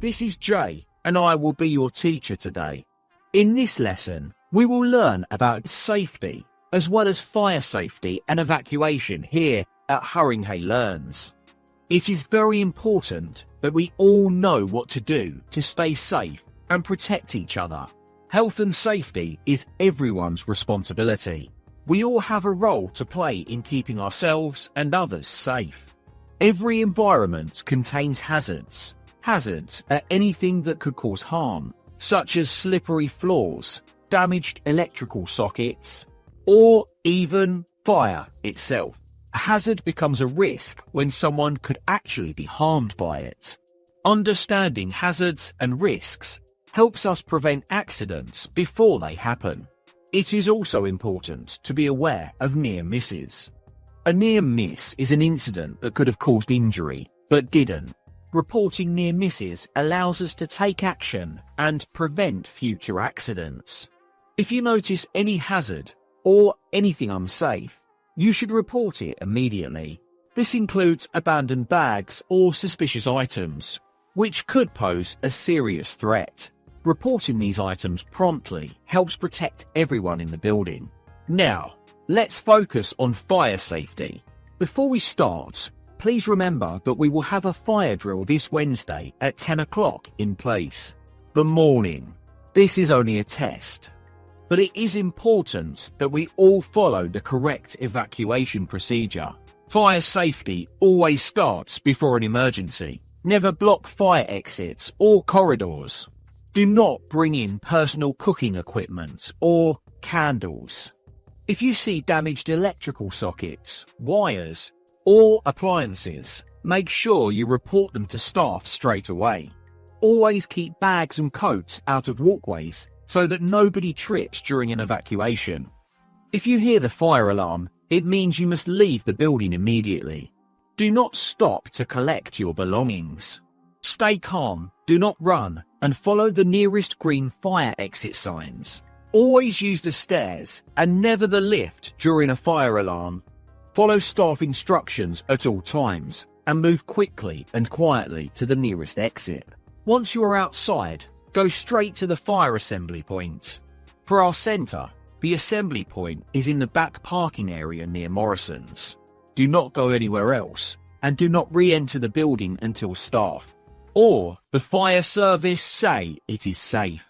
This is Jay, and I will be your teacher today. In this lesson, we will learn about safety, as well as fire safety and evacuation here at Haringey Learns. It is very important that we all know what to do to stay safe and protect each other. Health and safety is everyone's responsibility. We all have a role to play in keeping ourselves and others safe. Every environment contains hazards. Hazards are anything that could cause harm, such as slippery floors, damaged electrical sockets, or even fire itself. A hazard becomes a risk when someone could actually be harmed by it. Understanding hazards and risks helps us prevent accidents before they happen. It is also important to be aware of near misses. A near miss is an incident that could have caused injury, but didn't. Reporting near misses allows us to take action and prevent future accidents. If you notice any hazard or anything unsafe, you should report it immediately. This includes abandoned bags or suspicious items, which could pose a serious threat. Reporting these items promptly helps protect everyone in the building. Now, let's focus on fire safety. Before we start, please remember that we will have a fire drill this Wednesday at 10 o'clock in place. The morning. This is only a test, but it is important that we all follow the correct evacuation procedure. Fire safety always starts before an emergency. Never block fire exits or corridors. Do not bring in personal cooking equipment or candles. If you see damaged electrical sockets, wires, or appliances, make sure you report them to staff straight away. Always keep bags and coats out of walkways so that nobody trips during an evacuation. If you hear the fire alarm, it means you must leave the building immediately. Do not stop to collect your belongings. Stay calm, do not run, and follow the nearest green fire exit signs. Always use the stairs and never the lift during a fire alarm. Follow staff instructions at all times and move quickly and quietly to the nearest exit. Once you are outside, go straight to the fire assembly point. For our centre, the assembly point is in the back parking area near Morrison's. Do not go anywhere else and do not re-enter the building until staff or the fire service say it is safe.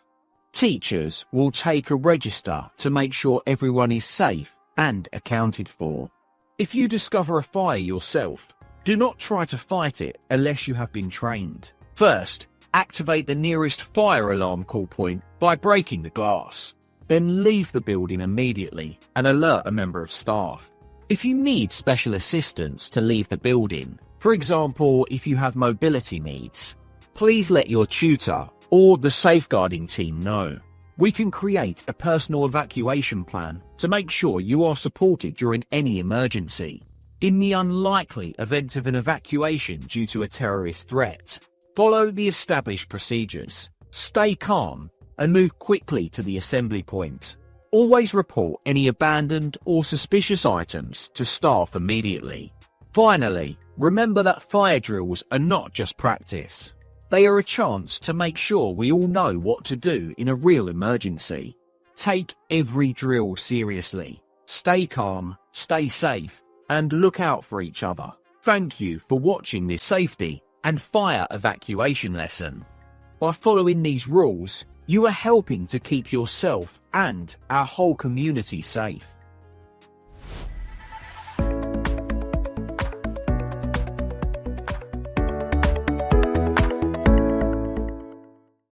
Teachers will take a register to make sure everyone is safe and accounted for. If you discover a fire yourself, do not try to fight it unless you have been trained. First, activate the nearest fire alarm call point by breaking the glass. Then leave the building immediately and alert a member of staff. If you need special assistance to leave the building, for example, if you have mobility needs, please let your tutor or the safeguarding team know. We can create a personal evacuation plan to make sure you are supported during any emergency. In the unlikely event of an evacuation due to a terrorist threat, follow the established procedures, stay calm, and move quickly to the assembly point. Always report any abandoned or suspicious items to staff immediately. Finally, remember that fire drills are not just practice. They are a chance to make sure we all know what to do in a real emergency. Take every drill seriously. Stay calm, stay safe, and look out for each other. Thank you for watching this safety and fire evacuation lesson. By following these rules, you are helping to keep yourself and our whole community safe.